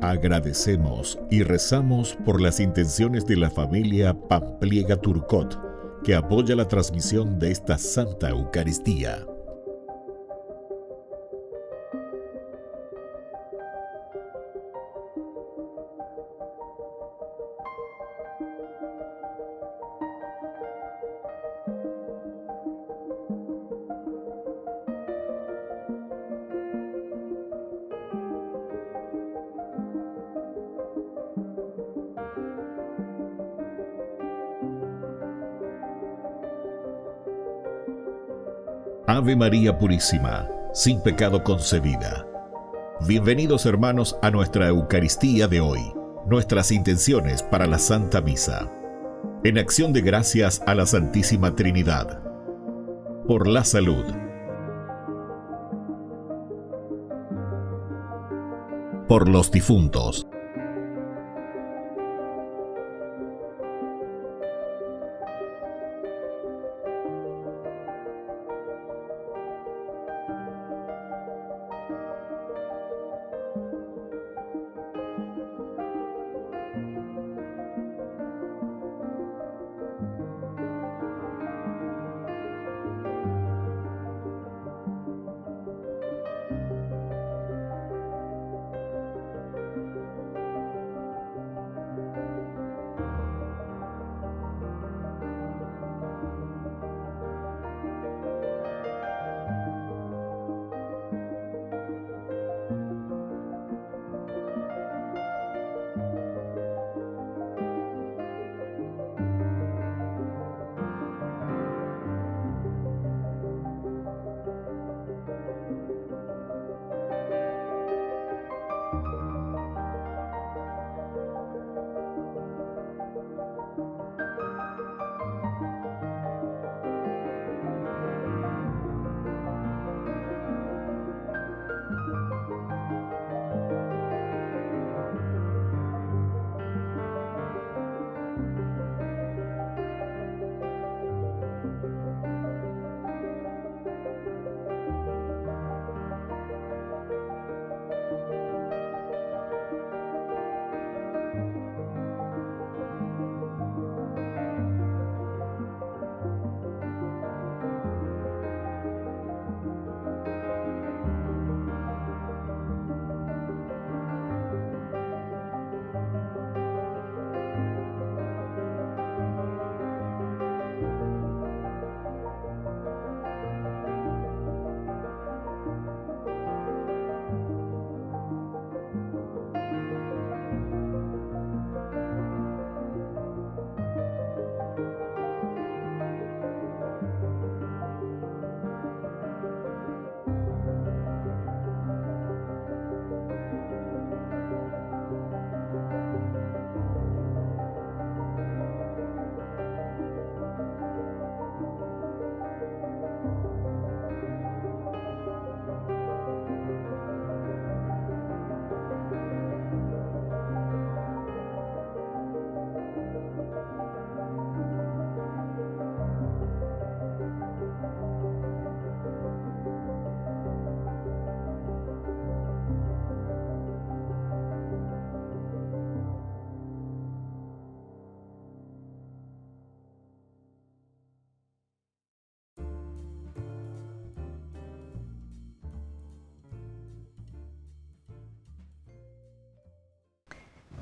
Agradecemos y rezamos por las intenciones de la familia Pampliega Turcot, que apoya la transmisión de esta Santa Eucaristía. Ave María Purísima, sin pecado concebida. Bienvenidos hermanos a nuestra Eucaristía de hoy, nuestras intenciones para la Santa Misa. En acción de gracias a la Santísima Trinidad. Por la salud. Por los difuntos.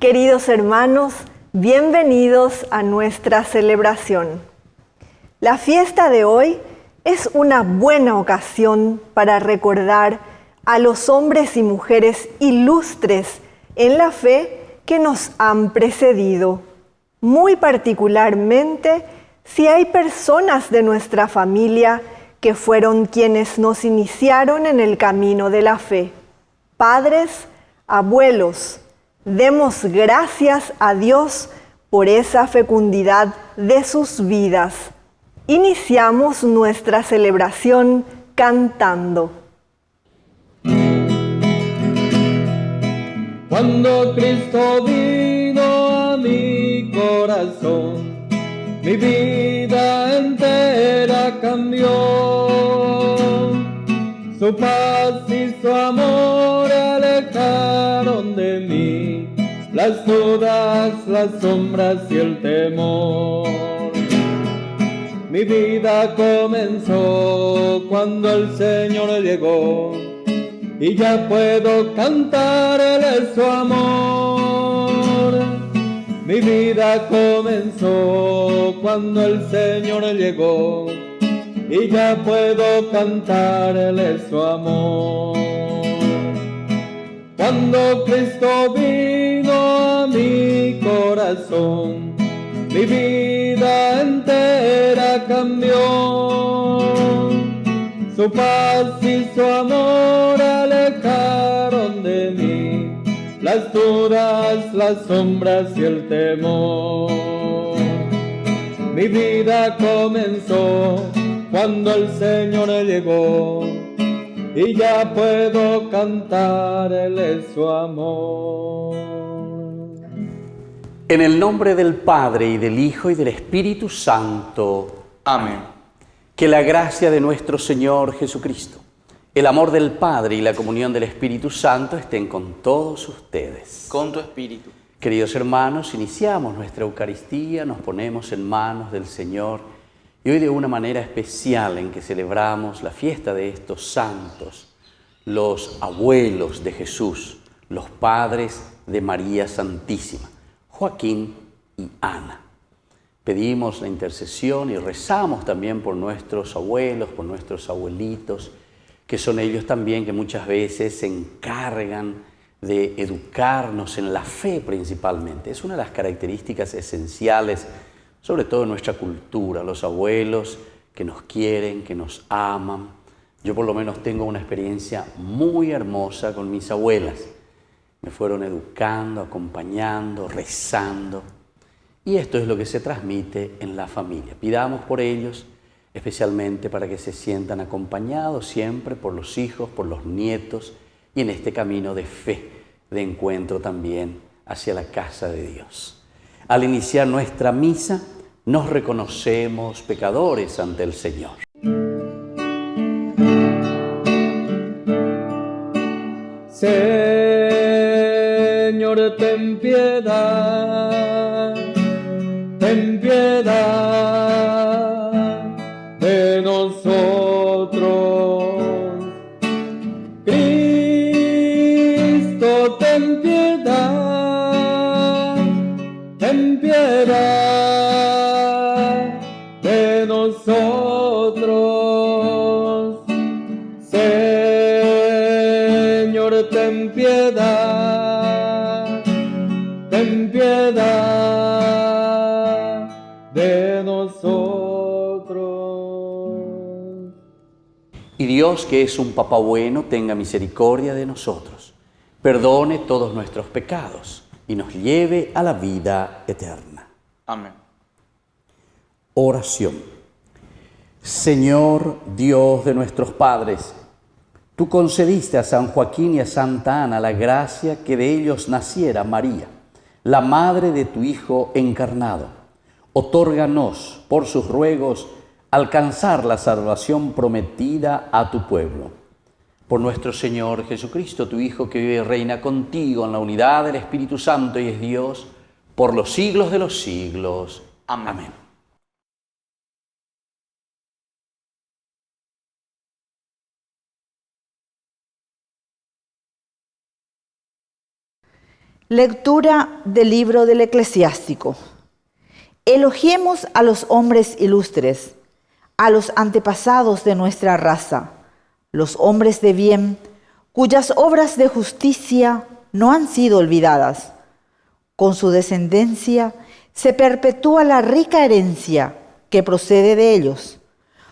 Queridos hermanos, bienvenidos a nuestra celebración. La fiesta de hoy es una buena ocasión para recordar a los hombres y mujeres ilustres en la fe que nos han precedido. Muy particularmente, si hay personas de nuestra familia que fueron quienes nos iniciaron en el camino de la fe. Padres, abuelos, demos gracias a Dios por esa fecundidad de sus vidas. Iniciamos nuestra celebración cantando. Cuando Cristo vino a mi corazón, corazón, mi vida entera cambió. Su paz y su amor alejaron de mí las dudas, las sombras y el temor. Mi vida comenzó cuando el Señor llegó, y ya puedo cantar, Él es su amor. Mi vida comenzó cuando el Señor llegó, y ya puedo cantar, Él es su amor. Cuando Cristo vino a mi corazón, mi vida entera cambió. Su paz y su amor alejaron de mí las dudas, las sombras y el temor. Mi vida comenzó cuando el Señor llegó, y ya puedo cantar, Él es su amor. En el nombre del Padre, y del Hijo, y del Espíritu Santo. Amén. Que la gracia de nuestro Señor Jesucristo, el amor del Padre y la comunión del Espíritu Santo estén con todos ustedes. Con tu espíritu. Queridos hermanos, iniciamos nuestra Eucaristía, nos ponemos en manos del Señor, y hoy de una manera especial en que celebramos la fiesta de estos santos, los abuelos de Jesús, los padres de María Santísima, Joaquín y Ana. Pedimos la intercesión y rezamos también por nuestros abuelos, por nuestros abuelitos, que son ellos también que muchas veces se encargan de educarnos en la fe principalmente. Es una de las características esenciales, sobre todo en nuestra cultura, los abuelos que nos quieren, que nos aman. Yo por lo menos tengo una experiencia muy hermosa con mis abuelas. Me fueron educando, acompañando, rezando. Y esto es lo que se transmite en la familia. Pidamos por ellos, especialmente para que se sientan acompañados siempre por los hijos, por los nietos, y en este camino de fe, de encuentro también hacia la casa de Dios. Al iniciar nuestra misa, nos reconocemos pecadores ante el Señor. Señor, ten piedad. Ten piedad de nosotros. Cristo, ten piedad de nosotros. Señor, ten piedad de nosotros. Y Dios, que es un Papá bueno, tenga misericordia de nosotros, perdone todos nuestros pecados y nos lleve a la vida eterna. Amén. Oración. Señor Dios de nuestros padres, tú concediste a San Joaquín y a Santa Ana la gracia que de ellos naciera María, la madre de tu Hijo encarnado. Otórganos, por sus ruegos, alcanzar la salvación prometida a tu pueblo. Por nuestro Señor Jesucristo, tu Hijo, que vive y reina contigo en la unidad del Espíritu Santo y es Dios, por los siglos de los siglos. Amén. Amén. Lectura del libro del Eclesiástico. Elogiemos a los hombres ilustres, a los antepasados de nuestra raza, los hombres de bien, cuyas obras de justicia no han sido olvidadas. Con su descendencia se perpetúa la rica herencia que procede de ellos.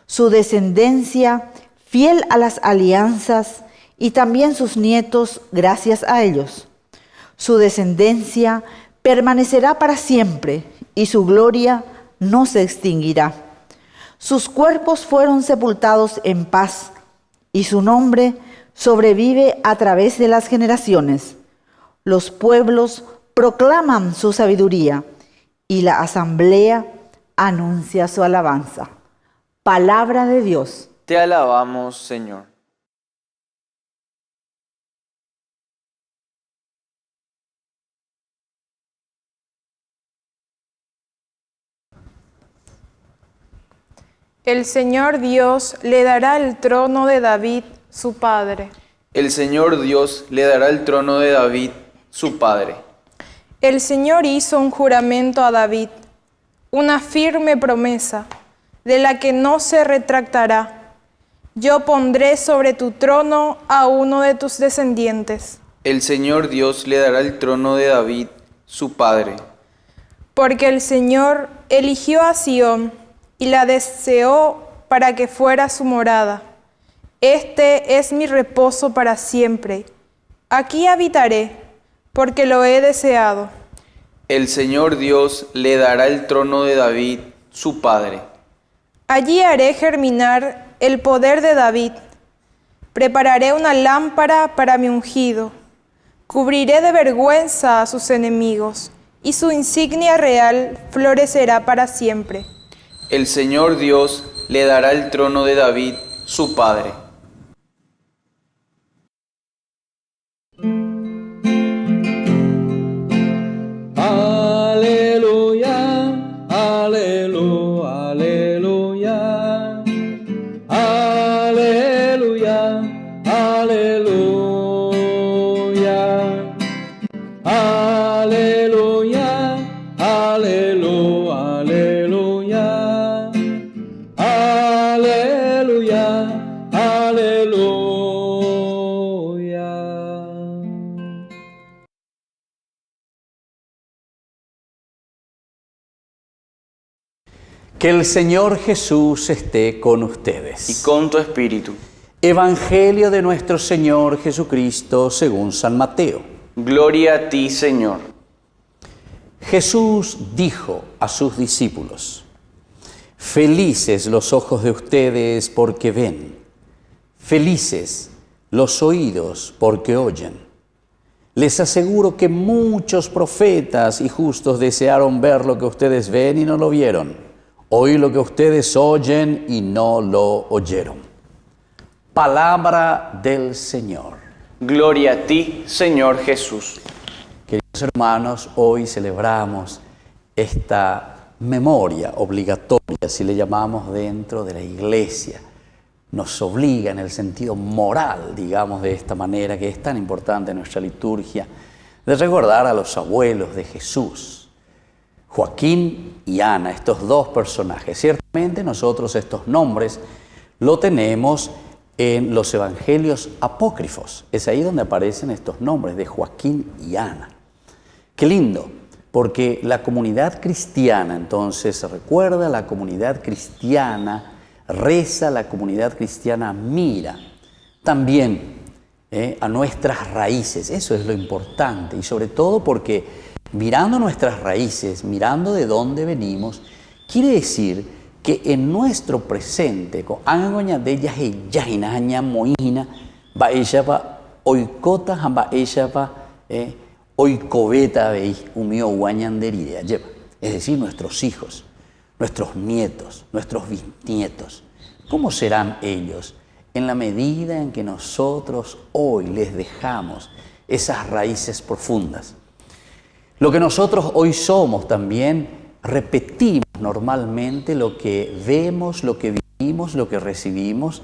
Su descendencia, fiel a las alianzas, y también sus nietos, gracias a ellos. Su descendencia permanecerá para siempre, y su gloria no se extinguirá. Sus cuerpos fueron sepultados en paz, y su nombre sobrevive a través de las generaciones. Los pueblos proclaman su sabiduría, y la asamblea anuncia su alabanza. Palabra de Dios. Te alabamos, Señor. El Señor Dios le dará el trono de David, su padre. El Señor Dios le dará el trono de David, su padre. El Señor hizo un juramento a David, una firme promesa, de la que no se retractará. Yo pondré sobre tu trono a uno de tus descendientes. El Señor Dios le dará el trono de David, su padre. Porque el Señor eligió a Sión y la deseó para que fuera su morada. Este es mi reposo para siempre. Aquí habitaré, porque lo he deseado. El Señor Dios le dará el trono de David, su padre. Allí haré germinar el poder de David. Prepararé una lámpara para mi ungido. Cubriré de vergüenza a sus enemigos, y su insignia real florecerá para siempre. El Señor Dios le dará el trono de David, su padre. Aleluya, aleluya, aleluya. Aleluya, aleluya. Aleluya, aleluya, aleluya. Aleluya, aleluya. Que el Señor Jesús esté con ustedes. Y con tu espíritu. Evangelio de nuestro Señor Jesucristo según San Mateo. Gloria a ti, Señor. Jesús dijo a sus discípulos: felices los ojos de ustedes porque ven, felices los oídos porque oyen. Les aseguro que muchos profetas y justos desearon ver lo que ustedes ven y no lo vieron, oír lo que ustedes oyen y no lo oyeron. Palabra del Señor. Gloria a ti, Señor Jesús. Queridos hermanos, hoy celebramos esta memoria obligatoria, si le llamamos, dentro de la Iglesia. Nos obliga en el sentido moral, digamos de esta manera, que es tan importante en nuestra liturgia, de recordar a los abuelos de Jesús, Joaquín y Ana, estos dos personajes. Ciertamente nosotros estos nombres lo tenemos en los evangelios apócrifos. Es ahí donde aparecen estos nombres de Joaquín y Ana. Qué lindo, porque la comunidad cristiana entonces recuerda, la comunidad cristiana reza, la comunidad cristiana mira también a nuestras raíces. Eso es lo importante, y sobre todo porque mirando nuestras raíces, mirando de dónde venimos, quiere decir que en nuestro presente, con angoña de ella yajina haña moina, va ella va oikota hamba ella va oikobeta veis umio guañandería lleva. Es decir, nuestros hijos, nuestros nietos, nuestros bisnietos. ¿Cómo serán ellos en la medida en que nosotros hoy les dejamos esas raíces profundas? Lo que nosotros hoy somos también repetimos normalmente lo que vemos, lo que vivimos, lo que recibimos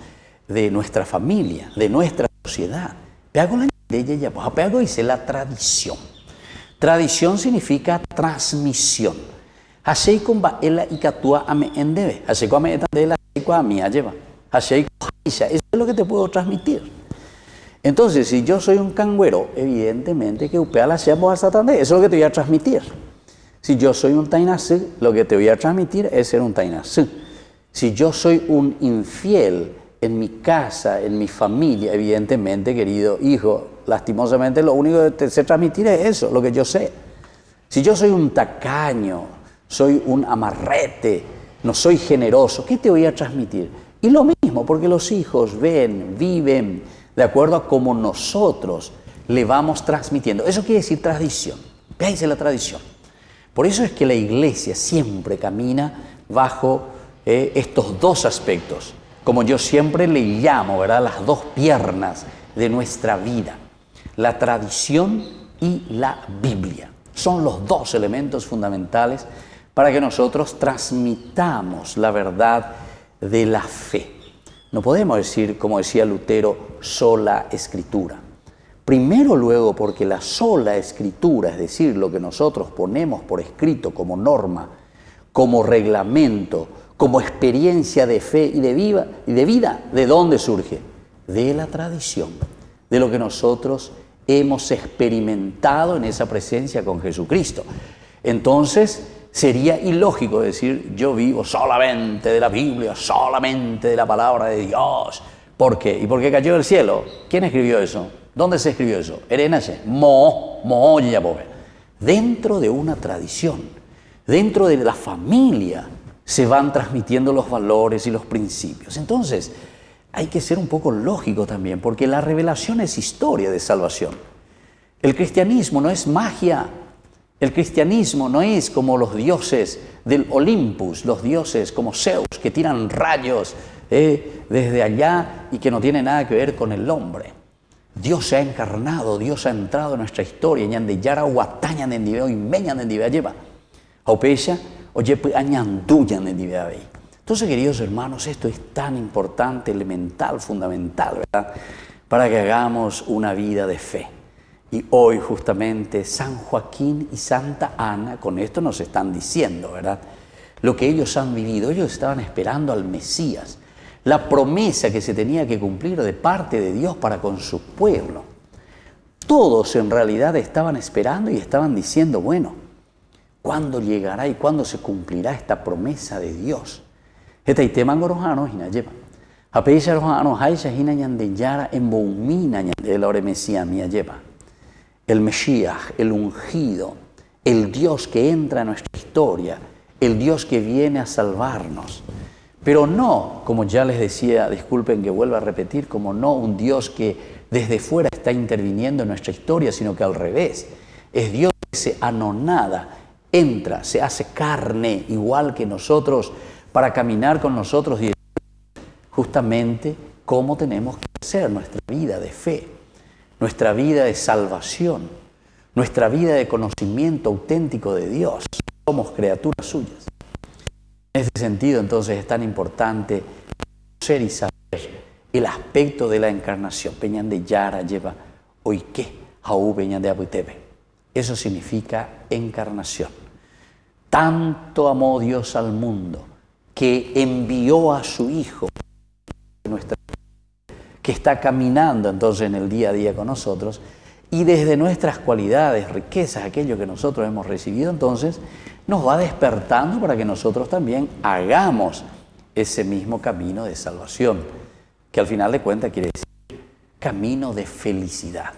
de nuestra familia, de nuestra sociedad. Peago dice la tradición. Tradición significa transmisión. Eso es lo que te puedo transmitir. Entonces, si yo soy un cangüero, evidentemente que upea la eso es lo que te voy a transmitir. Si yo soy un tainasú, lo que te voy a transmitir es ser un tainasú. Si yo soy un infiel en mi casa, en mi familia, evidentemente, querido hijo, lastimosamente lo único que te sé transmitir es eso, lo que yo sé. Si yo soy un tacaño, soy un amarrete, no soy generoso, ¿qué te voy a transmitir? Y lo mismo, porque los hijos ven, viven de acuerdo a cómo nosotros le vamos transmitiendo. Eso quiere decir tradición. Veáis la tradición. Por eso es que la iglesia siempre camina bajo estos dos aspectos, como yo siempre le llamo, ¿verdad?, las dos piernas de nuestra vida, la tradición y la Biblia. Son los dos elementos fundamentales para que nosotros transmitamos la verdad de la fe. No podemos decir, como decía Lutero, sola escritura. Primero, luego, porque la sola escritura, es decir, lo que nosotros ponemos por escrito como norma, como reglamento, como experiencia de fe y de vida, ¿de dónde surge? De la tradición, de lo que nosotros hemos experimentado en esa presencia con Jesucristo. Entonces, sería ilógico decir, yo vivo solamente de la Biblia, solamente de la palabra de Dios. ¿Por qué? ¿Y por qué cayó del cielo? ¿Quién escribió eso? ¿Dónde se escribió eso? Dentro de una tradición, dentro de la familia, se van transmitiendo los valores y los principios. Entonces, hay que ser un poco lógico también, porque la revelación es historia de salvación. El cristianismo no es magia. El cristianismo no es como los dioses del Olympus, los dioses como Zeus, que tiran rayos desde allá y que no tiene nada que ver con el hombre. Dios se ha encarnado, Dios ha entrado en nuestra historia. Ñandeyara guatañan en diveo y meñan en divea lleva. Aupecha oye añanduyan en divea vei. Entonces, queridos hermanos, esto es tan importante, elemental, fundamental, ¿verdad?, para que hagamos una vida de fe. Y hoy justamente San Joaquín y Santa Ana con esto nos están diciendo, ¿verdad?, lo que ellos han vivido. Ellos estaban esperando al Mesías, la promesa que se tenía que cumplir de parte de Dios para con su pueblo. Todos en realidad estaban esperando y estaban diciendo, bueno, ¿cuándo llegará y cuándo se cumplirá esta promesa de Dios? Esta iteman gorojano hina lleva. Apeisha rojano haisha hina ñandeyara en boumina ñandelore Mesías mía lleva. El Mesías, el ungido, el Dios que entra en nuestra historia, el Dios que viene a salvarnos. Pero no, como ya les decía, disculpen que vuelva a repetir, como no un Dios que desde fuera está interviniendo en nuestra historia, sino que al revés. Es Dios que se anonada, entra, se hace carne igual que nosotros para caminar con nosotros y justamente cómo tenemos que hacer nuestra vida de fe, nuestra vida de salvación, nuestra vida de conocimiento auténtico de Dios. Somos criaturas suyas. En ese sentido, entonces, es tan importante conocer y saber el aspecto de la encarnación. Peñan de Yara lleva oike, jau peñan de Aputebe. Eso significa encarnación. Tanto amó Dios al mundo que envió a su Hijo, que está caminando entonces en el día a día con nosotros, y desde nuestras cualidades, riquezas, aquello que nosotros hemos recibido, entonces nos va despertando para que nosotros también hagamos ese mismo camino de salvación, que al final de cuentas quiere decir camino de felicidad.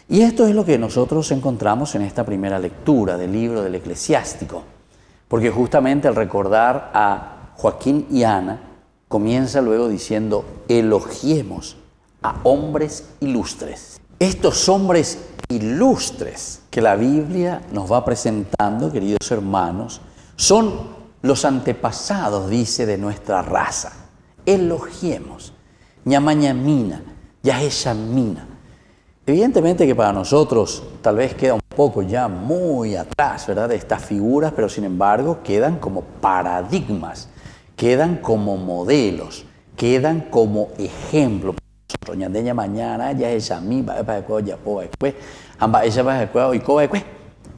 Y esto es lo que nosotros encontramos en esta primera lectura del libro del Eclesiástico, porque justamente al recordar a Joaquín y Ana, comienza luego diciendo, elogiemos a hombres ilustres. Estos hombres ilustres que la Biblia nos va presentando, queridos hermanos, son los antepasados, dice, de nuestra raza. Elogiemos. Ñamañamina, Yaheshamina. Evidentemente que para nosotros tal vez queda un poco ya muy atrás, ¿verdad?, de estas figuras, pero sin embargo quedan como paradigmas, quedan como modelos, quedan como ejemplo. Ñandeña mañana ya es a mí,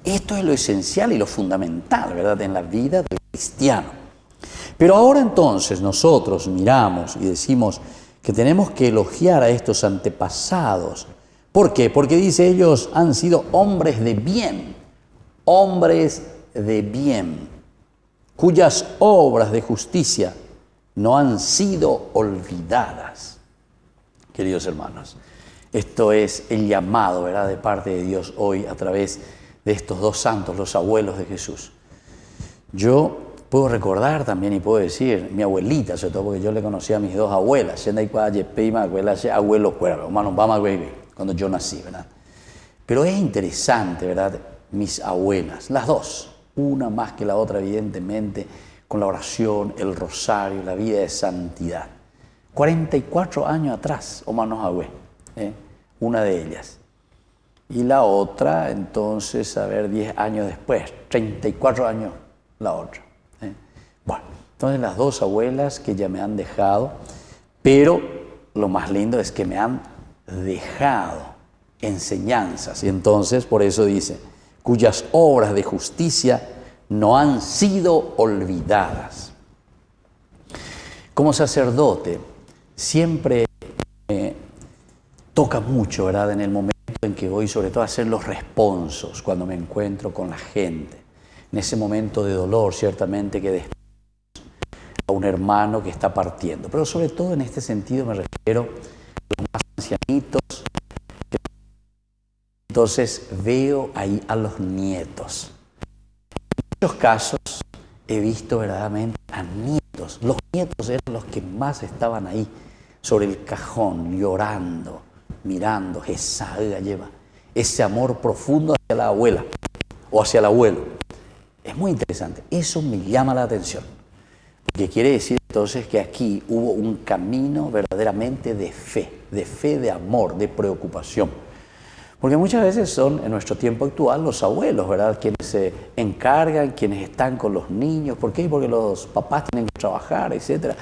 esto es lo esencial y lo fundamental, ¿verdad?, en la vida del cristiano. Pero ahora entonces nosotros miramos y decimos que tenemos que elogiar a estos antepasados. ¿Por qué? Porque dice, ellos han sido hombres de bien, cuyas obras de justicia no han sido olvidadas. Queridos hermanos, esto es el llamado, ¿verdad?, de parte de Dios hoy a través de estos dos santos, los abuelos de Jesús. Yo puedo recordar también y puedo decir, mi abuelita, sobre todo porque yo le conocía a mis dos abuelas, cuando yo nací, ¿verdad? Pero es interesante, ¿verdad?, mis abuelas, las dos, una más que la otra evidentemente, con la oración, el rosario, la vida de santidad. 44 años atrás, Omanos Agüe, una de ellas. Y la otra, entonces, 10 años después, 34 años la otra. Bueno, entonces las dos abuelas que ya me han dejado, pero lo más lindo es que me han dejado enseñanzas. Y entonces, por eso dice, cuyas obras de justicia no han sido olvidadas. Como sacerdote, siempre me toca mucho, ¿verdad?, en el momento en que voy sobre todo a hacer los responsos, cuando me encuentro con la gente, en ese momento de dolor, ciertamente que despedimos a un hermano que está partiendo, pero sobre todo en este sentido me refiero a los más ancianitos. Entonces veo ahí a los nietos. En muchos casos he visto verdaderamente a nietos. Los nietos eran los que más estaban ahí, sobre el cajón, llorando, mirando, esa lleva ese amor profundo hacia la abuela o hacia el abuelo. Es muy interesante, eso me llama la atención, porque quiere decir entonces que aquí hubo un camino verdaderamente de fe, de amor, de preocupación. Porque muchas veces son, en nuestro tiempo actual, los abuelos, ¿verdad?, quienes se encargan, quienes están con los niños. ¿Por qué? Porque los papás tienen que trabajar, etc.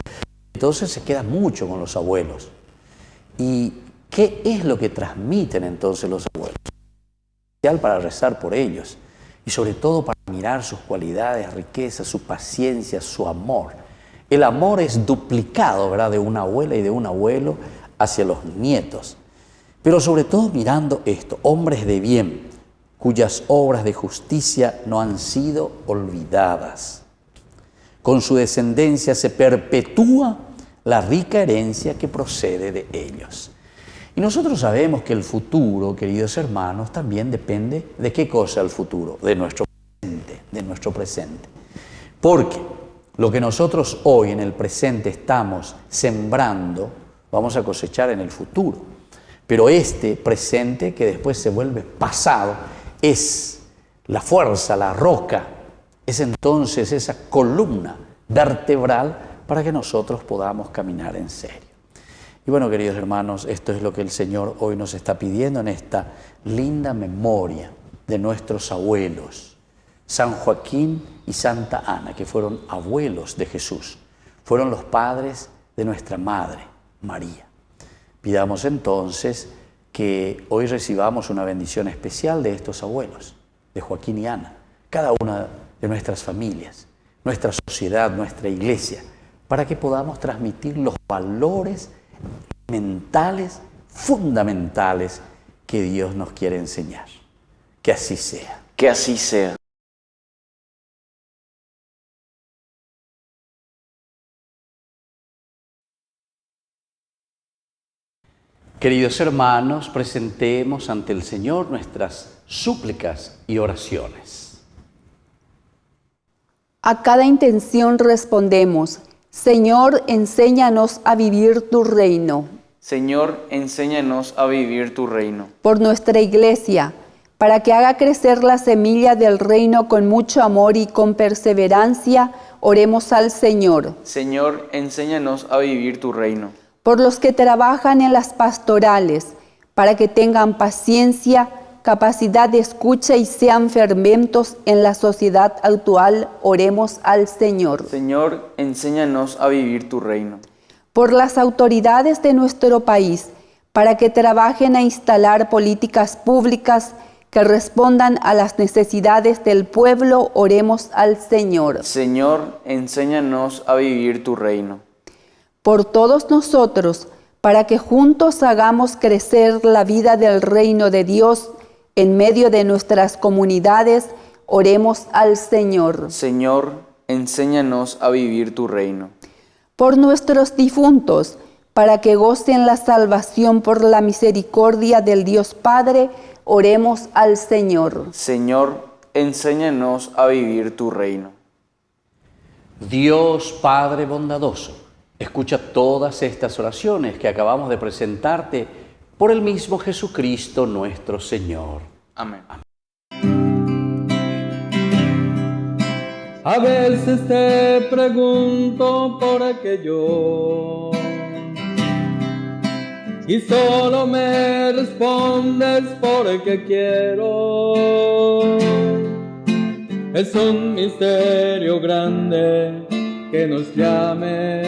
Entonces se queda mucho con los abuelos. ¿Y qué es lo que transmiten entonces los abuelos? Para rezar por ellos y sobre todo para mirar sus cualidades, riquezas, su paciencia, su amor. El amor es duplicado, ¿verdad?, de una abuela y de un abuelo hacia los nietos. Pero sobre todo mirando esto, hombres de bien, cuyas obras de justicia no han sido olvidadas. Con su descendencia se perpetúa la rica herencia que procede de ellos. Y nosotros sabemos que el futuro, queridos hermanos, también depende de qué cosa el futuro, de nuestro presente. Porque lo que nosotros hoy en el presente estamos sembrando, vamos a cosechar en el futuro. Pero este presente que después se vuelve pasado es la fuerza, la roca, es entonces esa columna vertebral para que nosotros podamos caminar en serio. Y bueno, queridos hermanos, esto es lo que el Señor hoy nos está pidiendo en esta linda memoria de nuestros abuelos, San Joaquín y Santa Ana, que fueron abuelos de Jesús, fueron los padres de nuestra Madre, María. Pidamos entonces que hoy recibamos una bendición especial de estos abuelos, de Joaquín y Ana, cada una de nuestras familias, nuestra sociedad, nuestra iglesia, para que podamos transmitir los valores mentales fundamentales que Dios nos quiere enseñar. Que así sea. Que así sea. Queridos hermanos, presentemos ante el Señor nuestras súplicas y oraciones. A cada intención respondemos: Señor, enséñanos a vivir tu reino. Señor, enséñanos a vivir tu reino. Por nuestra Iglesia, para que haga crecer la semilla del reino con mucho amor y con perseverancia, oremos al Señor. Señor, enséñanos a vivir tu reino. Por los que trabajan en las pastorales, para que tengan paciencia, capacidad de escucha y sean fermentos en la sociedad actual, oremos al Señor. Señor, enséñanos a vivir tu reino. Por las autoridades de nuestro país, para que trabajen a instalar políticas públicas que respondan a las necesidades del pueblo, oremos al Señor. Señor, enséñanos a vivir tu reino. Por todos nosotros, para que juntos hagamos crecer la vida del reino de Dios en medio de nuestras comunidades, oremos al Señor. Señor, enséñanos a vivir tu reino. Por nuestros difuntos, para que gocen la salvación por la misericordia del Dios Padre, oremos al Señor. Señor, enséñanos a vivir tu reino. Dios Padre bondadoso, escucha todas estas oraciones que acabamos de presentarte por el mismo Jesucristo nuestro Señor. Amén. A veces te pregunto por aquello y solo me respondes porque quiero. Es un misterio grande que nos llame,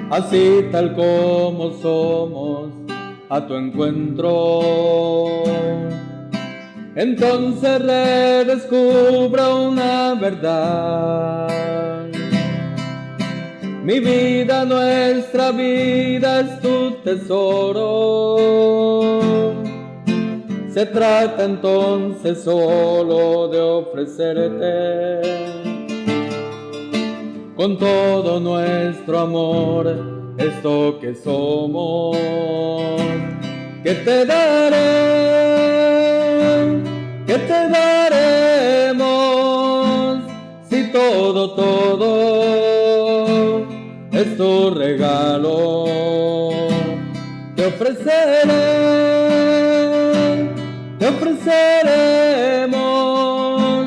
así tal como somos, a tu encuentro. Entonces redescubro una verdad. Mi vida, nuestra vida es tu tesoro. Se trata entonces solo de ofrecerte con todo nuestro amor esto que somos. Que te daré, que te daremos, si todo es tu regalo. Te ofreceremos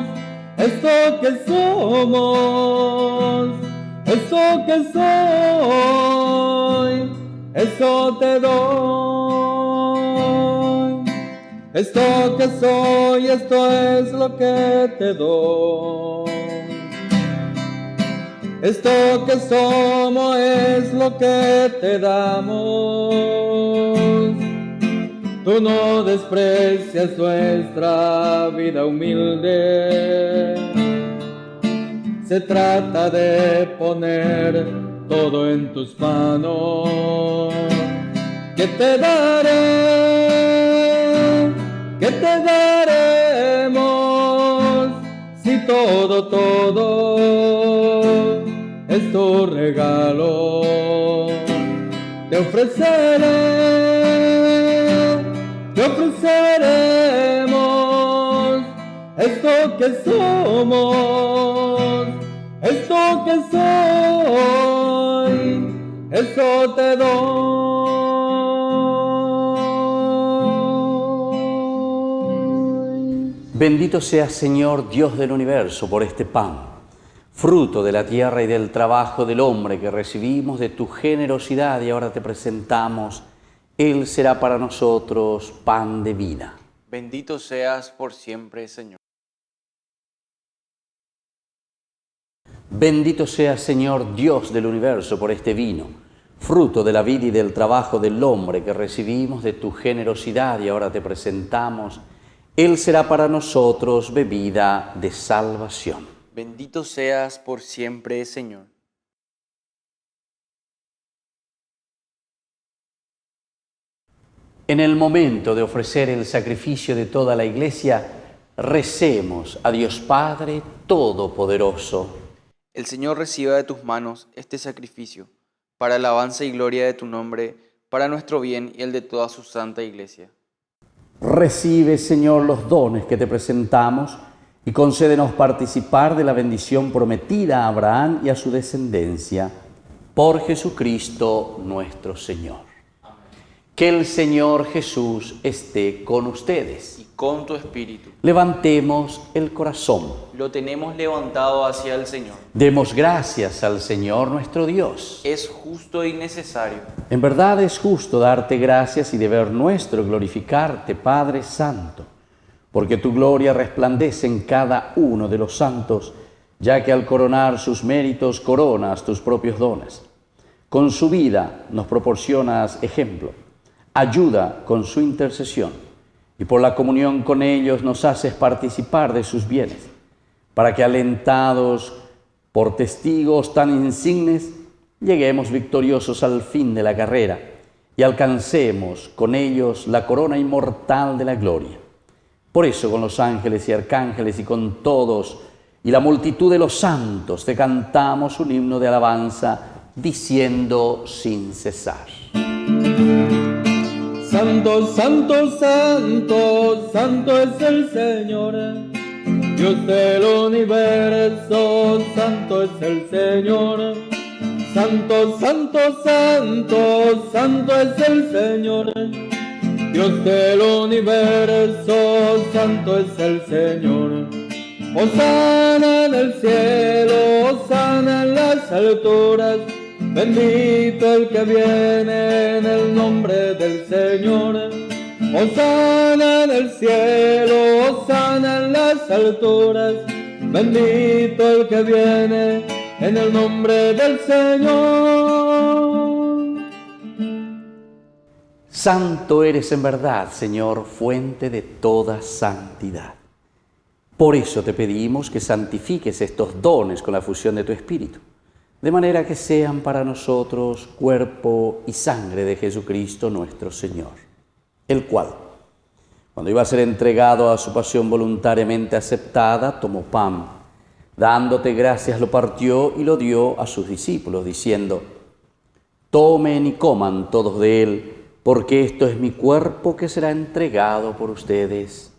esto que somos, esto que soy, eso te doy. Esto que soy, esto es lo que te doy. Esto que somos es lo que te damos. Tú no desprecias nuestra vida humilde. Se trata de poner todo en tus manos. Que te daré, que te daremos, si todo es tu regalo. Te ofreceremos esto que somos, esto que soy, eso te doy. Bendito seas, Señor, Dios del universo, por este pan, fruto de la tierra y del trabajo del hombre que recibimos de tu generosidad y ahora te presentamos. Él será para nosotros pan de vida. Bendito seas por siempre, Señor. Bendito seas, Señor, Dios del universo, por este vino, fruto de la vida y del trabajo del hombre que recibimos de tu generosidad y ahora te presentamos. Él será para nosotros bebida de salvación. Bendito seas por siempre, Señor. En el momento de ofrecer el sacrificio de toda la Iglesia, recemos a Dios Padre Todopoderoso. El Señor reciba de tus manos este sacrificio, para alabanza y gloria de tu nombre, para nuestro bien y el de toda su santa Iglesia. Recibe, Señor, los dones que te presentamos y concédenos participar de la bendición prometida a Abraham y a su descendencia. Por Jesucristo nuestro Señor. Que el Señor Jesús esté con ustedes. Y con tu espíritu. Levantemos el corazón. Lo tenemos levantado hacia el Señor. Demos gracias al Señor nuestro Dios. Es justo y necesario. En verdad es justo darte gracias y deber nuestro glorificarte, Padre Santo, porque tu gloria resplandece en cada uno de los santos, ya que al coronar sus méritos coronas tus propios dones. Con su vida nos proporcionas ejemplo, ayuda con su intercesión, y por la comunión con ellos nos haces participar de sus bienes, para que alentados por testigos tan insignes, lleguemos victoriosos al fin de la carrera y alcancemos con ellos la corona inmortal de la gloria. Por eso con los ángeles y arcángeles y con todos y la multitud de los santos te cantamos un himno de alabanza, diciendo sin cesar. Santo, santo, santo, santo es el Señor, Dios del universo, santo es el Señor. Santo, santo, santo, santo es el Señor, Dios del universo, santo es el Señor. Hosana en el cielo, hosana en las alturas, bendito el que viene en el nombre del Señor. Hosana en el cielo, hosana en las alturas, bendito el que viene en el nombre del Señor. Santo eres en verdad, Señor, fuente de toda santidad. Por eso te pedimos que santifiques estos dones con la fusión de tu Espíritu, de manera que sean para nosotros cuerpo y sangre de Jesucristo nuestro Señor, el cual, cuando iba a ser entregado a su pasión voluntariamente aceptada, tomó pan, dándote gracias lo partió y lo dio a sus discípulos, diciendo: tomen y coman todos de él, porque esto es mi cuerpo que será entregado por ustedes.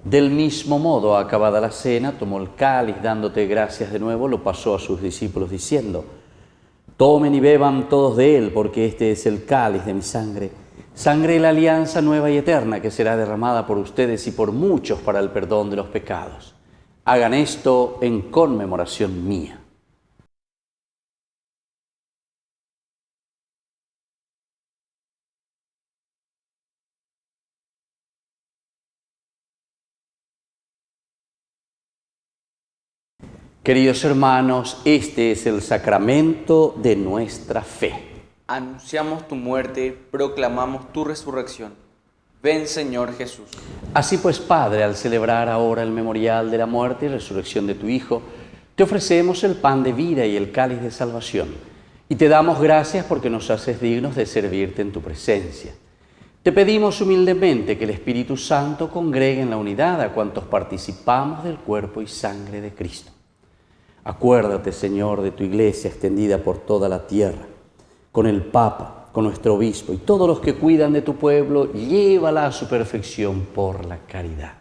Del mismo modo, acabada la cena, tomó el cáliz, dándote gracias de nuevo, lo pasó a sus discípulos, diciendo: tomen y beban todos de él, porque este es el cáliz de mi sangre, sangre de la alianza nueva y eterna, que será derramada por ustedes y por muchos para el perdón de los pecados. Hagan esto en conmemoración mía. Queridos hermanos, este es el sacramento de nuestra fe. Anunciamos tu muerte, proclamamos tu resurrección. Ven, Señor Jesús. Así pues, Padre, al celebrar ahora el memorial de la muerte y resurrección de tu Hijo, te ofrecemos el pan de vida y el cáliz de salvación, y te damos gracias porque nos haces dignos de servirte en tu presencia. Te pedimos humildemente que el Espíritu Santo congregue en la unidad a cuantos participamos del cuerpo y sangre de Cristo. Acuérdate, Señor, de tu iglesia extendida por toda la tierra, con el Papa, con nuestro obispo y todos los que cuidan de tu pueblo, llévala a su perfección por la caridad.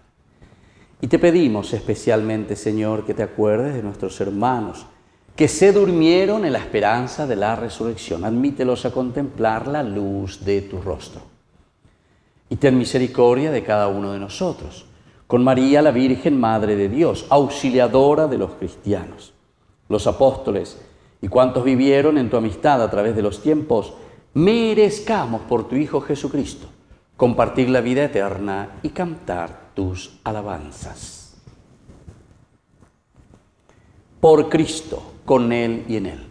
Y te pedimos especialmente, Señor, que te acuerdes de nuestros hermanos que se durmieron en la esperanza de la resurrección. Admítelos a contemplar la luz de tu rostro. Y ten misericordia de cada uno de nosotros, con María, la Virgen Madre de Dios, auxiliadora de los cristianos, los apóstoles y cuantos vivieron en tu amistad a través de los tiempos, merezcamos por tu Hijo Jesucristo compartir la vida eterna y cantar tus alabanzas. Por Cristo, con Él y en Él,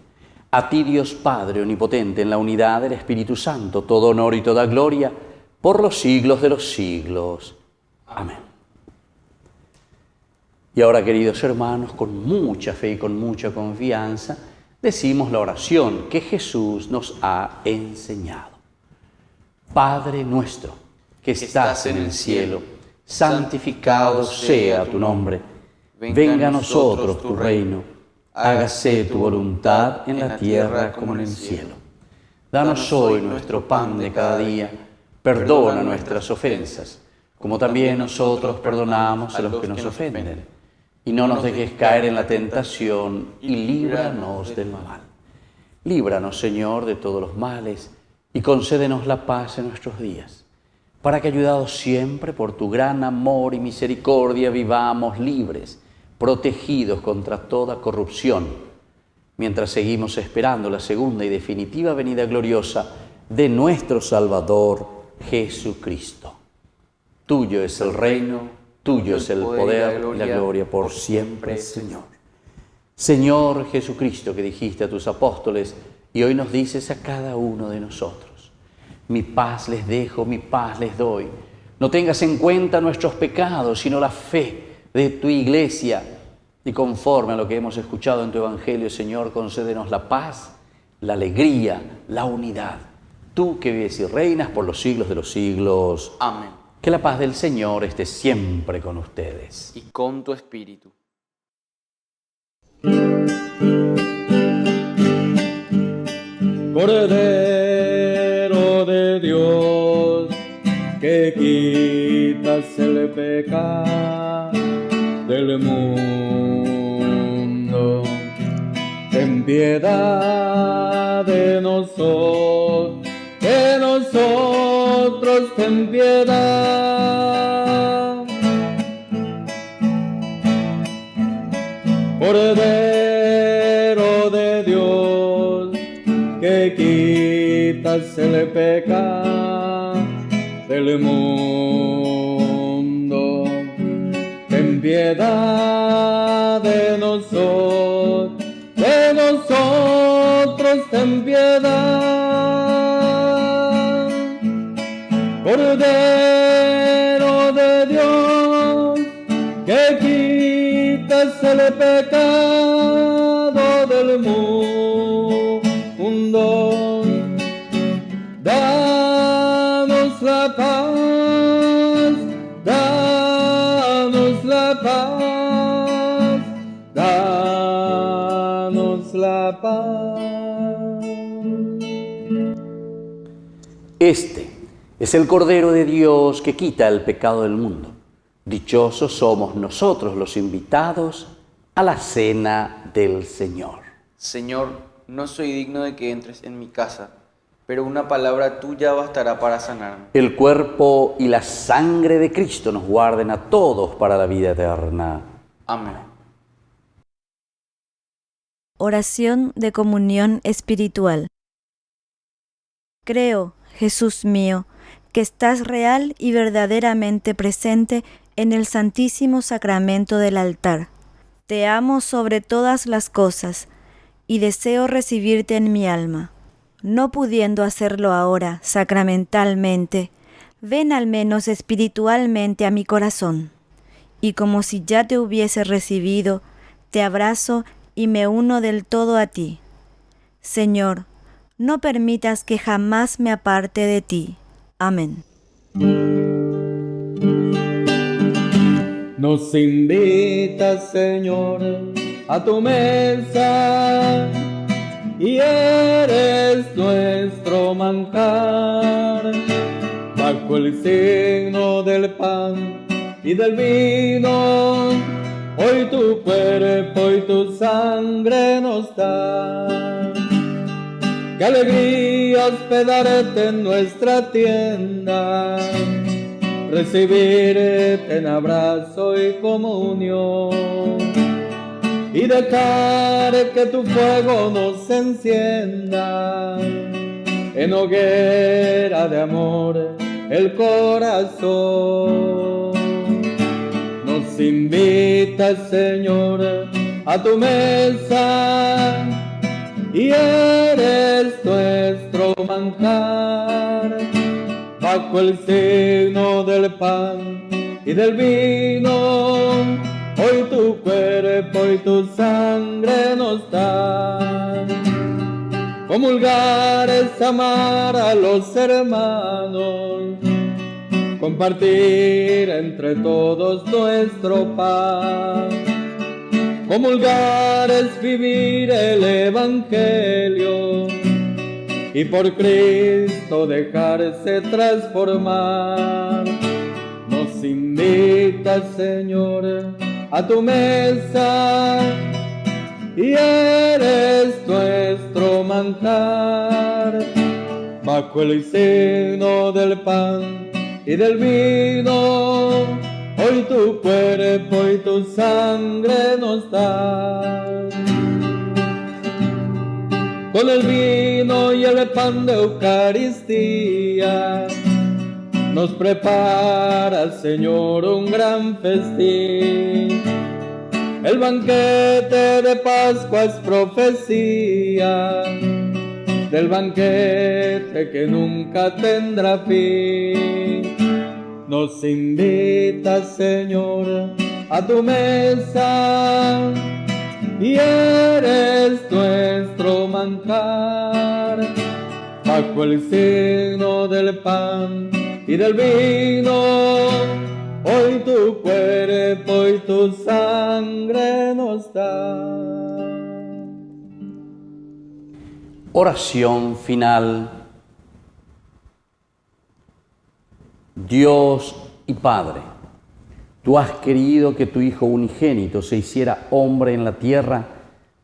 a ti Dios Padre Omnipotente, en la unidad del Espíritu Santo, todo honor y toda gloria, por los siglos de los siglos. Amén. Y ahora, queridos hermanos, con mucha fe y con mucha confianza, decimos la oración que Jesús nos ha enseñado. Padre nuestro, que estás en el cielo, santificado sea tu nombre. Venga a nosotros tu reino. Hágase tu voluntad en la tierra como en el cielo. Danos hoy nuestro pan de cada día. Perdona nuestras ofensas, como también nosotros perdonamos a los que nos ofenden. Y no nos dejes caer en la tentación, y líbranos del mal. Líbranos, Señor, de todos los males, y concédenos la paz en nuestros días, para que, ayudados siempre por tu gran amor y misericordia, vivamos libres, protegidos contra toda corrupción, mientras seguimos esperando la segunda y definitiva venida gloriosa de nuestro Salvador Jesucristo. Tuyo es el reino, tuyo es el poder y la gloria por siempre, Señor. Señor Jesucristo, que dijiste a tus apóstoles y hoy nos dices a cada uno de nosotros: mi paz les dejo, mi paz les doy. No tengas en cuenta nuestros pecados, sino la fe de tu iglesia. Y conforme a lo que hemos escuchado en tu Evangelio, Señor, concédenos la paz, la alegría, la unidad. Tú que vives y reinas por los siglos de los siglos. Amén. Que la paz del Señor esté siempre con ustedes. Y con tu espíritu. Cordero de Dios, que quitas el pecado del mundo. Ten piedad de nosotros, de nosotros ten piedad. Cordero de Dios, que quitas el pecado del mundo, ten piedad de nosotros ten piedad. Cordero de Dios, que quitas el pecado del mundo, danos la paz, danos la paz, danos la paz. Este es el Cordero de Dios que quita el pecado del mundo. Dichosos somos nosotros los invitados a la cena del Señor. Señor, no soy digno de que entres en mi casa, pero una palabra tuya bastará para sanarme. El cuerpo y la sangre de Cristo nos guarden a todos para la vida eterna. Amén. Oración de comunión espiritual. Creo, Jesús mío, que estás real y verdaderamente presente en el Santísimo Sacramento del altar. Te amo sobre todas las cosas y deseo recibirte en mi alma. No pudiendo hacerlo ahora sacramentalmente, ven al menos espiritualmente a mi corazón. Y como si ya te hubiese recibido, te abrazo y me uno del todo a ti. Señor, no permitas que jamás me aparte de ti. Amén. Nos invitas, Señor, a tu mesa y eres nuestro manjar. Bajo el signo del pan y del vino, hoy tu cuerpo y tu sangre nos da. Qué alegría hospedarte en nuestra tienda, recibirte en abrazo y comunión, y dejar que tu fuego nos encienda, en hoguera de amor el corazón. Nos invitas, Señor, a tu mesa, y eres nuestro manjar. Bajo el signo del pan y del vino, hoy tu cuerpo y tu sangre nos dan. Comulgar es amar a los hermanos, compartir entre todos nuestro pan. Comulgar es vivir el Evangelio y por Cristo dejarse transformar. Nos invitas, Señor, a tu mesa, y eres nuestro manjar. Bajo el signo del pan y del vino, hoy tu cuerpo y tu sangre nos dan. Con el vino y el pan de Eucaristía, nos prepara, Señor, un gran festín. El banquete de Pascua es profecía del banquete que nunca tendrá fin. Nos invitas, Señor, a tu mesa, y eres nuestro manjar. Bajo el signo del pan y del vino, hoy tu cuerpo y tu sangre nos da. Oración final. Dios y Padre, Tú has querido que tu Hijo unigénito se hiciera hombre en la tierra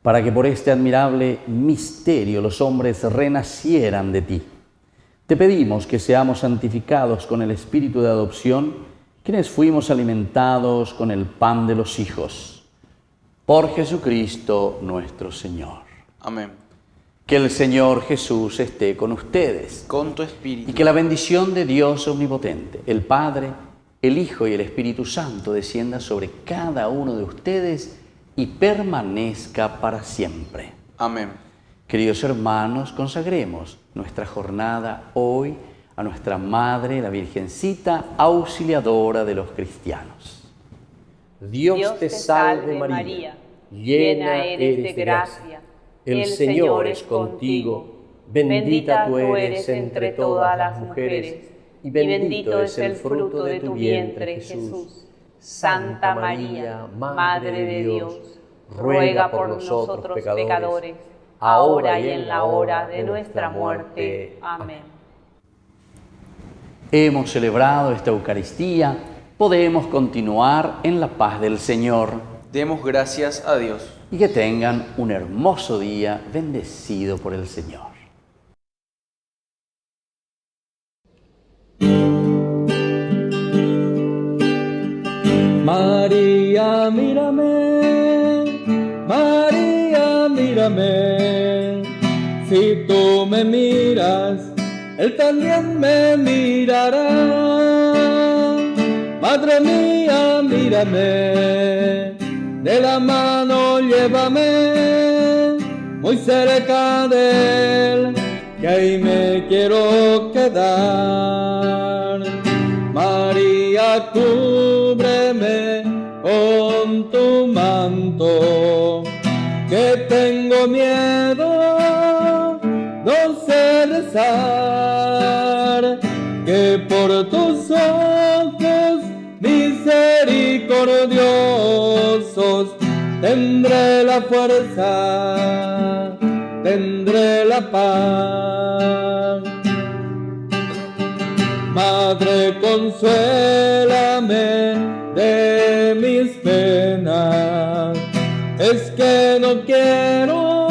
para que por este admirable misterio los hombres renacieran de ti. Te pedimos que seamos santificados con el Espíritu de adopción, quienes fuimos alimentados con el pan de los hijos. Por Jesucristo nuestro Señor. Amén. Que el Señor Jesús esté con ustedes. Con tu espíritu. Y que la bendición de Dios omnipotente, el Padre, el Hijo y el Espíritu Santo descienda sobre cada uno de ustedes y permanezca para siempre. Amén. Queridos hermanos, consagremos nuestra jornada hoy a nuestra Madre, la Virgencita, auxiliadora de los cristianos. Dios te salve María, llena eres de gracia, el Señor es contigo, bendita tú eres entre todas las mujeres, y bendito es el fruto de tu vientre, Jesús. Santa María, Madre de Dios, ruega por nosotros pecadores, ahora y en la hora de nuestra muerte. Amén. Hemos celebrado esta Eucaristía, podemos continuar en la paz del Señor. Demos gracias a Dios. Y que tengan un hermoso día bendecido por el Señor. María, mírame, María, mírame, si tú me miras, Él también me mirará. Madre mía, mírame, de la mano llévame, muy cerca de Él, que ahí me quiero quedar. María, cúbreme con tu manto, que tengo miedo, no sé rezar, que por tus ojos misericordiosos tendré la fuerza, tendré la paz. Madre, consuélame de mis penas, es que no quiero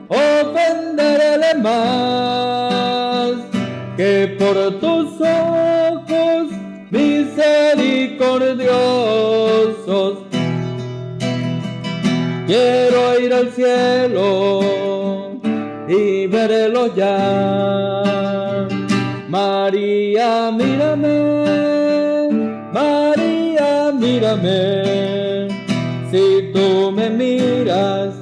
ofenderle más, que por tus ojos misericordiosos quiero ir al cielo y verlo ya. María, mírame, María, mírame, si tú me miras,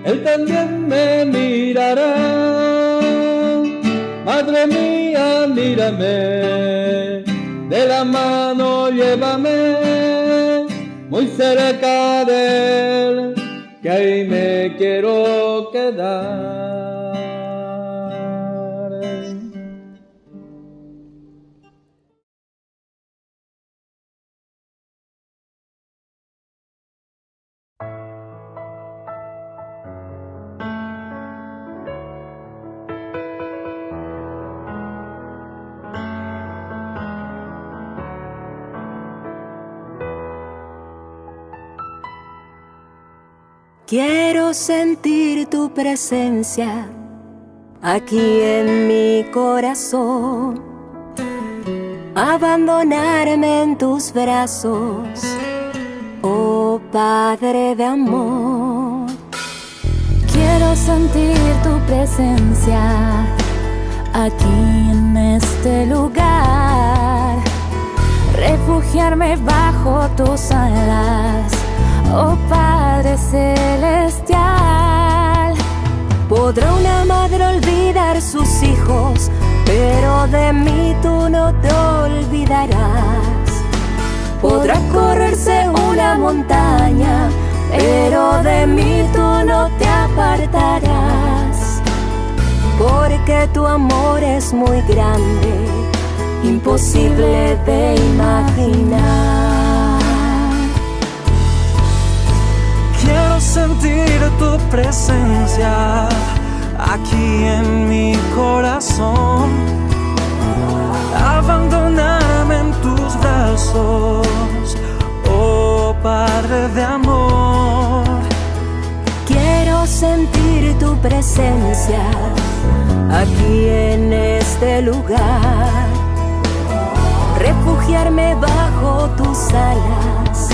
Él también me mirará. Madre mía, mírame, de la mano llévame, muy cerca de Él, que ahí me quiero quedar. Quiero sentir tu presencia aquí en mi corazón, abandonarme en tus brazos, oh Padre de amor. Quiero sentir tu presencia aquí en este lugar, refugiarme bajo tus alas, oh Padre celestial. Podrá una madre olvidar sus hijos, pero de mí tú no te olvidarás. Podrá correrse una montaña, pero de mí tú no te apartarás. Porque tu amor es muy grande, imposible de imaginar. Quiero sentir tu presencia aquí en mi corazón, abandonarme en tus brazos, oh Padre de amor. Quiero sentir tu presencia aquí en este lugar, refugiarme bajo tus alas,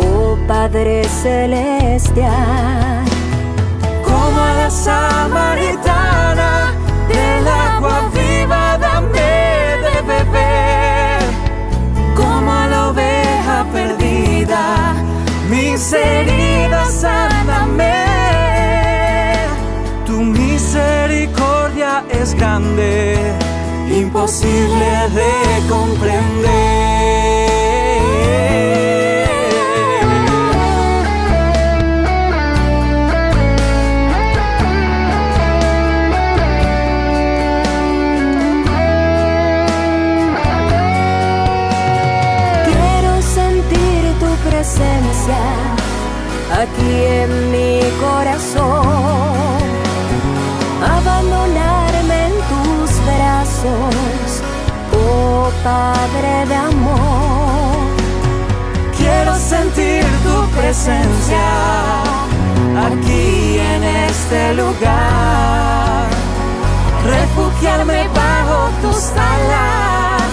oh Padre celestial. Como a la samaritana, del agua viva dame de beber. Como a la oveja perdida, mis heridas sáname. Tu misericordia es grande, imposible de comprender. Aquí en mi corazón, abandonarme en tus brazos, oh Padre de amor. Quiero sentir tu presencia aquí en este lugar, refugiarme bajo tus alas,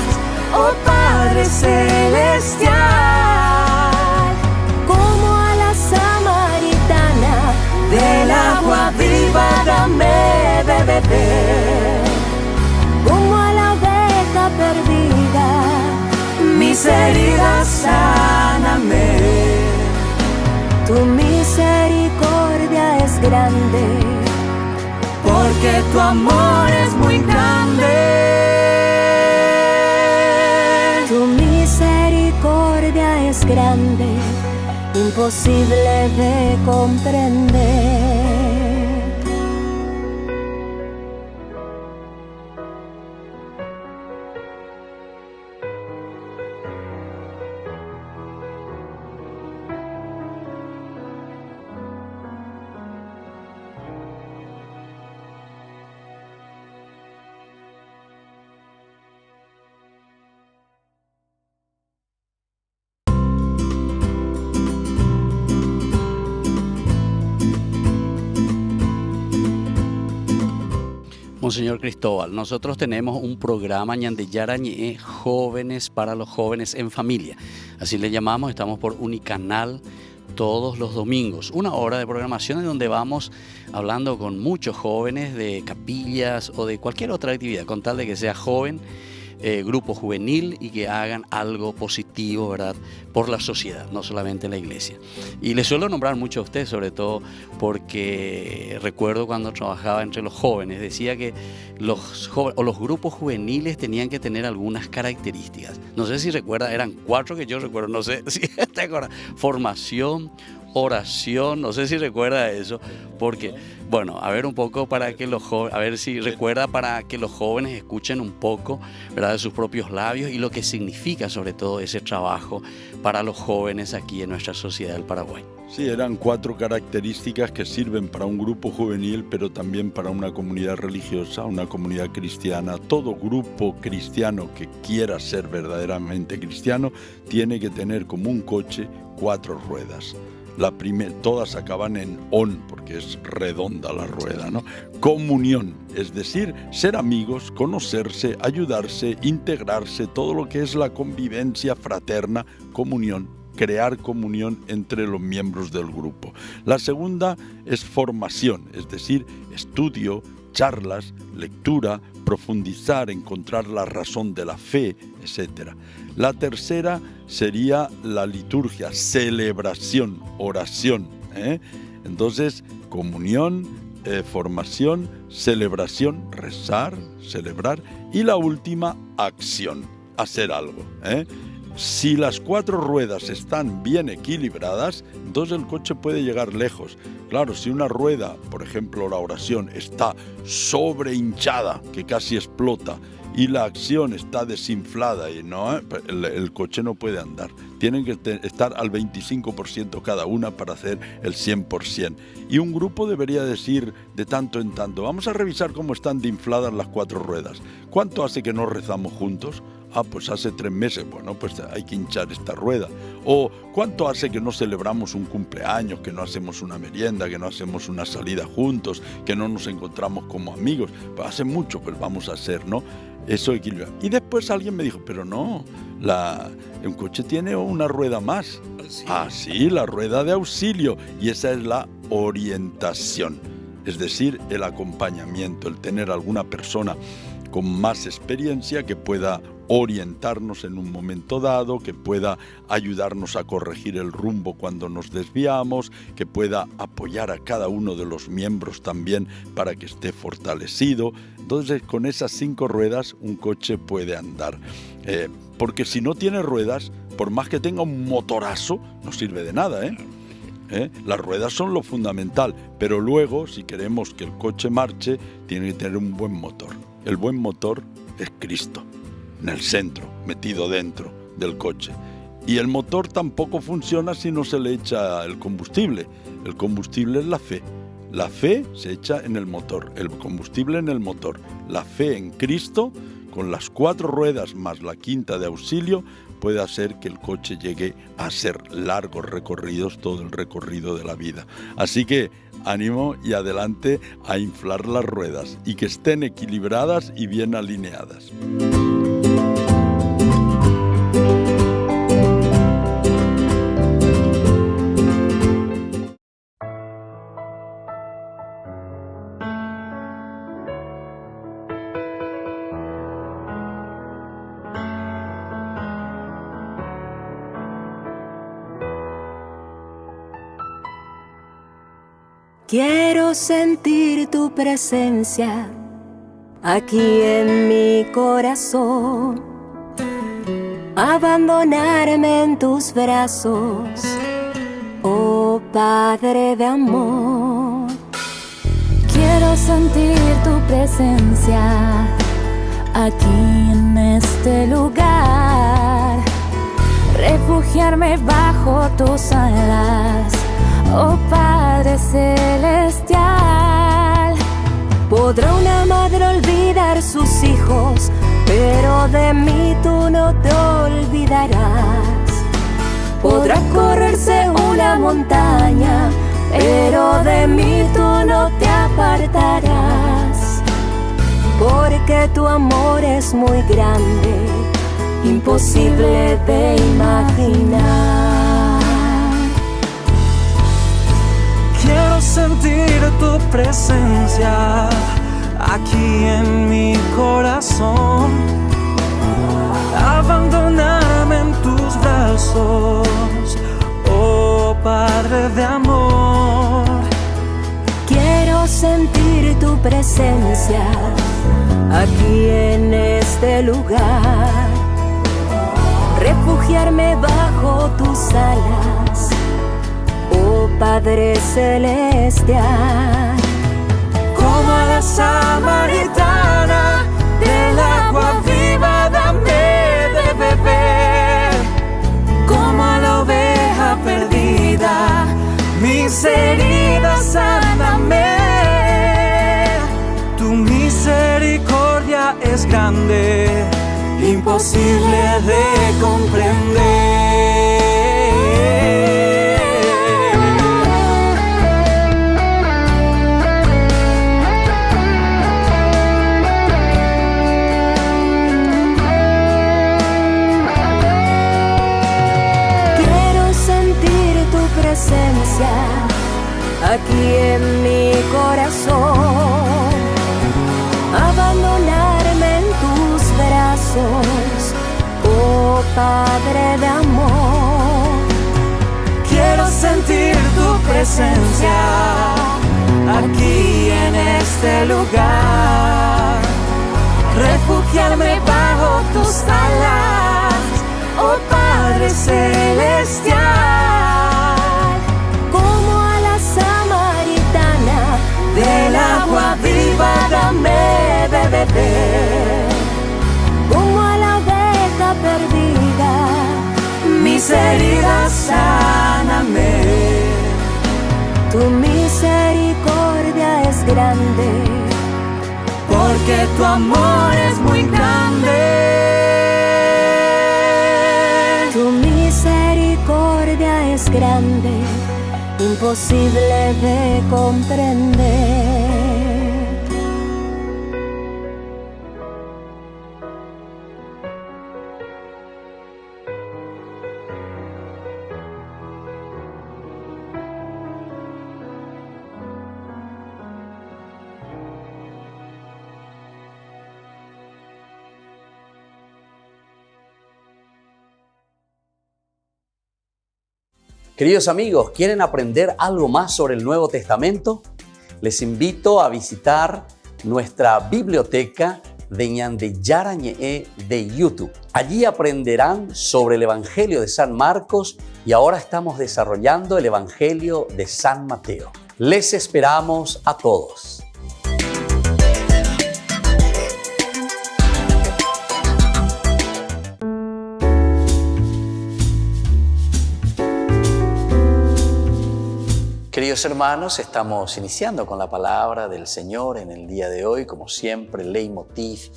oh Padre celestial. Del agua viva dame de beber. Como a la oveja perdida, mis heridas sáname. Tu misericordia es grande, porque tu amor es muy grande. Tu misericordia es grande, imposible de comprender. Monseñor Cristóbal, nosotros tenemos un programa Ñandeyarañe, Jóvenes para los Jóvenes en Familia. Así le llamamos, estamos por Unicanal todos los domingos. Una hora de programación en donde vamos hablando con muchos jóvenes de capillas o de cualquier otra actividad, con tal de que sea joven, grupo juvenil y que hagan algo positivo, ¿verdad?, por la sociedad, no solamente en la iglesia. Y les suelo nombrar mucho a usted, sobre todo porque recuerdo cuando trabajaba entre los jóvenes, decía que los grupos juveniles tenían que tener algunas características. No sé si recuerda, eran 4 que yo recuerdo, no sé si te acuerdas. Formación, oración, no sé si recuerda eso, porque, bueno, a ver un poco para que los jóvenes, a ver si recuerda para que los jóvenes escuchen un poco, ¿verdad?, de sus propios labios y lo que significa sobre todo ese trabajo para los jóvenes aquí en nuestra sociedad del Paraguay. Sí, eran 4 características que sirven para un grupo juvenil, pero también para una comunidad religiosa, una comunidad cristiana. Todo grupo cristiano que quiera ser verdaderamente cristiano tiene que tener como un coche 4 ruedas. Todas acaban en on, porque es redonda la rueda, ¿no? Comunión, es decir, ser amigos, conocerse, ayudarse, integrarse, todo lo que es la convivencia fraterna, comunión, crear comunión entre los miembros del grupo. La segunda es formación, es decir, estudio, charlas, lectura, profundizar, encontrar la razón de la fe, etc. La tercera sería la liturgia, celebración, oración. Entonces, comunión, formación, celebración, rezar, celebrar, y la última, acción, hacer algo. Si las 4 ruedas están bien equilibradas, entonces el coche puede llegar lejos. Claro, si una rueda, por ejemplo la oración, está sobrehinchada, que casi explota, y la acción está desinflada, y no, el coche no puede andar. Tienen que estar al 25% cada una para hacer el 100%. Y un grupo debería decir de tanto en tanto, vamos a revisar cómo están de infladas las 4 ruedas. ¿Cuánto hace que no rezamos juntos? Pues hace 3 meses, bueno, pues hay que hinchar esta rueda. O ¿cuánto hace que no celebramos un cumpleaños, que no hacemos una merienda, que no hacemos una salida juntos, que no nos encontramos como amigos? Pues hace mucho, pues vamos a hacer, ¿no? Eso equilibra. Y después alguien me dijo, pero no, un coche tiene una rueda más. Sí, la rueda de auxilio. Y esa es la orientación, es decir, el acompañamiento, el tener alguna persona con más experiencia que pueda orientarnos en un momento dado, que pueda ayudarnos a corregir el rumbo cuando nos desviamos, que pueda apoyar a cada uno de los miembros también para que esté fortalecido. Entonces, con esas 5 ruedas un coche puede andar. Porque si no tiene ruedas, por más que tenga un motorazo, no sirve de nada, Las ruedas son lo fundamental, pero luego, si queremos que el coche marche, tiene que tener un buen motor. El buen motor es Cristo, en el centro, metido dentro del coche. Y el motor tampoco funciona si no se le echa el combustible. El combustible es la fe. La fe se echa en el motor, el combustible en el motor. La fe en Cristo, con las 4 ruedas más la 5ª de auxilio, puede hacer que el coche llegue a hacer largos recorridos, todo el recorrido de la vida. Así que ánimo y adelante a inflar las ruedas y que estén equilibradas y bien alineadas. Quiero sentir tu presencia aquí en mi corazón, abandonarme en tus brazos, oh Padre de amor. Quiero sentir tu presencia aquí en este lugar, refugiarme bajo tus alas, oh Padre celestial. Podrá una madre olvidar sus hijos, pero de mí tú no te olvidarás. Podrá correrse una montaña, pero de mí tú no te apartarás. Porque tu amor es muy grande, imposible de imaginar. Quiero sentir tu presencia aquí en mi corazón, abandonarme en tus brazos, oh Padre de amor. Quiero sentir tu presencia aquí en este lugar, refugiarme bajo tus alas, oh Padre celestial. Como a la samaritana, del agua viva dame de beber. Como a la oveja perdida, mis heridas sáname. Tu misericordia es grande, imposible de comprender. Aquí en mi corazón, abandonarme en tus brazos, oh Padre de amor. Quiero sentir tu presencia aquí en este lugar, refugiarme bajo tus alas, oh Padre celestial. Del agua viva dame de beber. Como a la oveja perdida, mis heridas sáname. Tu misericordia es grande, porque tu amor es muy grande. grande, imposible de comprender. Queridos amigos, ¿quieren aprender algo más sobre el Nuevo Testamento? Les invito a visitar nuestra biblioteca de Ñande Yarañe de YouTube. Allí aprenderán sobre el Evangelio de San Marcos y ahora estamos desarrollando el Evangelio de San Mateo. Les esperamos a todos. Queridos hermanos, estamos iniciando con la palabra del Señor en el día de hoy, como siempre, leitmotiv,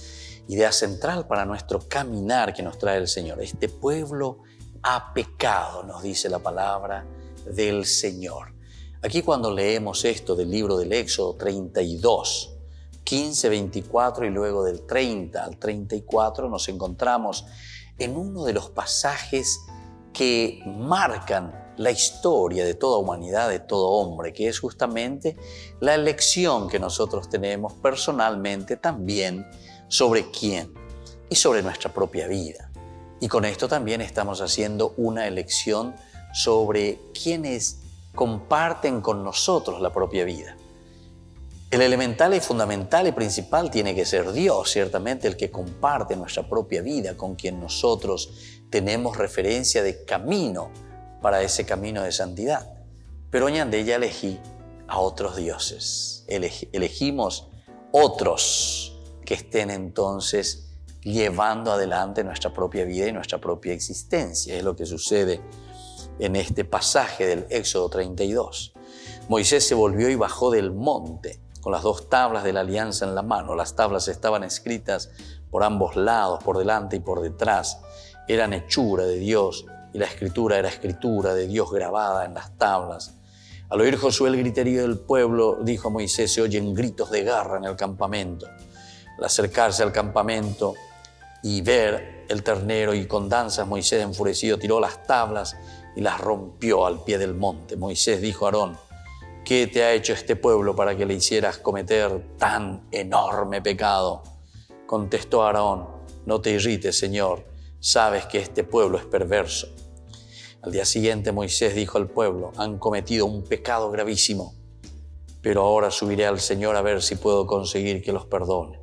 idea central para nuestro caminar que nos trae el Señor. Este pueblo ha pecado, nos dice la palabra del Señor. Aquí cuando leemos esto del libro del Éxodo 32, 15, 24 y luego del 30 al 34, nos encontramos en uno de los pasajes que marcan la historia de toda humanidad, de todo hombre, que es justamente la elección que nosotros tenemos personalmente también sobre quién y sobre nuestra propia vida. Y con esto también estamos haciendo una elección sobre quienes comparten con nosotros la propia vida. El elemental y fundamental y principal tiene que ser Dios, ciertamente el que comparte nuestra propia vida, con quien nosotros tenemos referencia de camino para ese camino de santidad. Pero Ñande ya elegí a otros dioses. Elegimos otros que estén entonces llevando adelante nuestra propia vida y nuestra propia existencia. Es lo que sucede en este pasaje del Éxodo 32. Moisés se volvió y bajó del monte con las 2 tablas de la alianza en la mano. Las tablas estaban escritas por ambos lados, por delante y por detrás. Eran hechura de Dios y la escritura era escritura de Dios grabada en las tablas. Al oír Josué el griterío del pueblo, dijo a Moisés: se oyen gritos de guerra en el campamento. Al acercarse al campamento y ver el ternero y con danzas, Moisés enfurecido tiró las tablas y las rompió al pie del monte. Moisés dijo a Aarón: ¿qué te ha hecho este pueblo para que le hicieras cometer tan enorme pecado? Contestó Aarón: no te irrites, Señor, sabes que este pueblo es perverso. Al día siguiente Moisés dijo al pueblo: han cometido un pecado gravísimo, pero ahora subiré al Señor a ver si puedo conseguir que los perdone.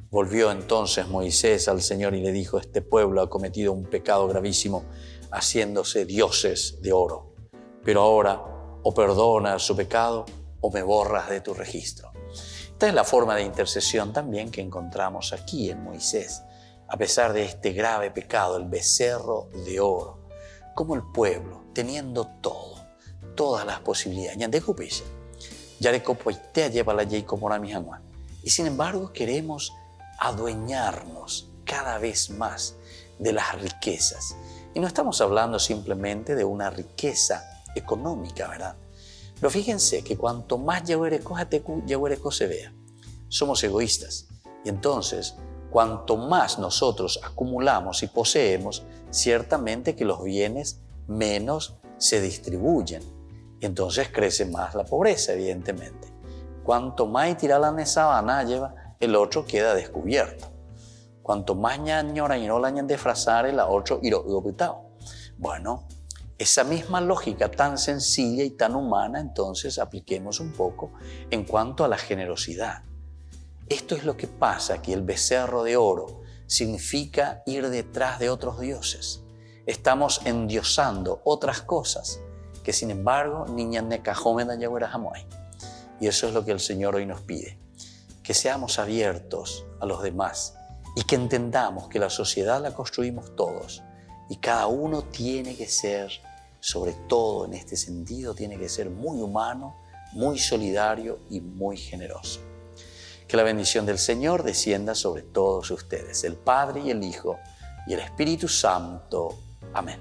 Volvió entonces Moisés al Señor y le dijo: este pueblo ha cometido un pecado gravísimo, haciéndose dioses de oro. Pero ahora o perdonas su pecado o me borras de tu registro. Esta es la forma de intercesión también que encontramos aquí en Moisés. A pesar de este grave pecado, el becerro de oro, como el pueblo, teniendo todo, todas las posibilidades, y sin embargo queremos adueñarnos cada vez más de las riquezas. Y no estamos hablando simplemente de una riqueza económica, ¿verdad? Pero fíjense que cuanto más yahuereco se vea, somos egoístas. Y entonces, cuanto más nosotros acumulamos y poseemos, ciertamente que los bienes menos se distribuyen. Y entonces crece más la pobreza, evidentemente. Cuanto más tira la nesabana lleva, el otro queda descubierto. Cuanto más ñañora y no la ñan disfrazar, el otro iro putao. Bueno, esa misma lógica tan sencilla y tan humana, entonces apliquemos un poco en cuanto a la generosidad. Esto es lo que pasa aquí. El becerro de oro significa ir detrás de otros dioses. Estamos endiosando otras cosas que sin embargo niñan de cajome da yaguera jamoy. Y eso es lo que el Señor hoy nos pide, que seamos abiertos a los demás y que entendamos que la sociedad la construimos todos y cada uno tiene que ser, sobre todo en este sentido, tiene que ser muy humano, muy solidario y muy generoso. Que la bendición del Señor descienda sobre todos ustedes, el Padre y el Hijo y el Espíritu Santo. Amén.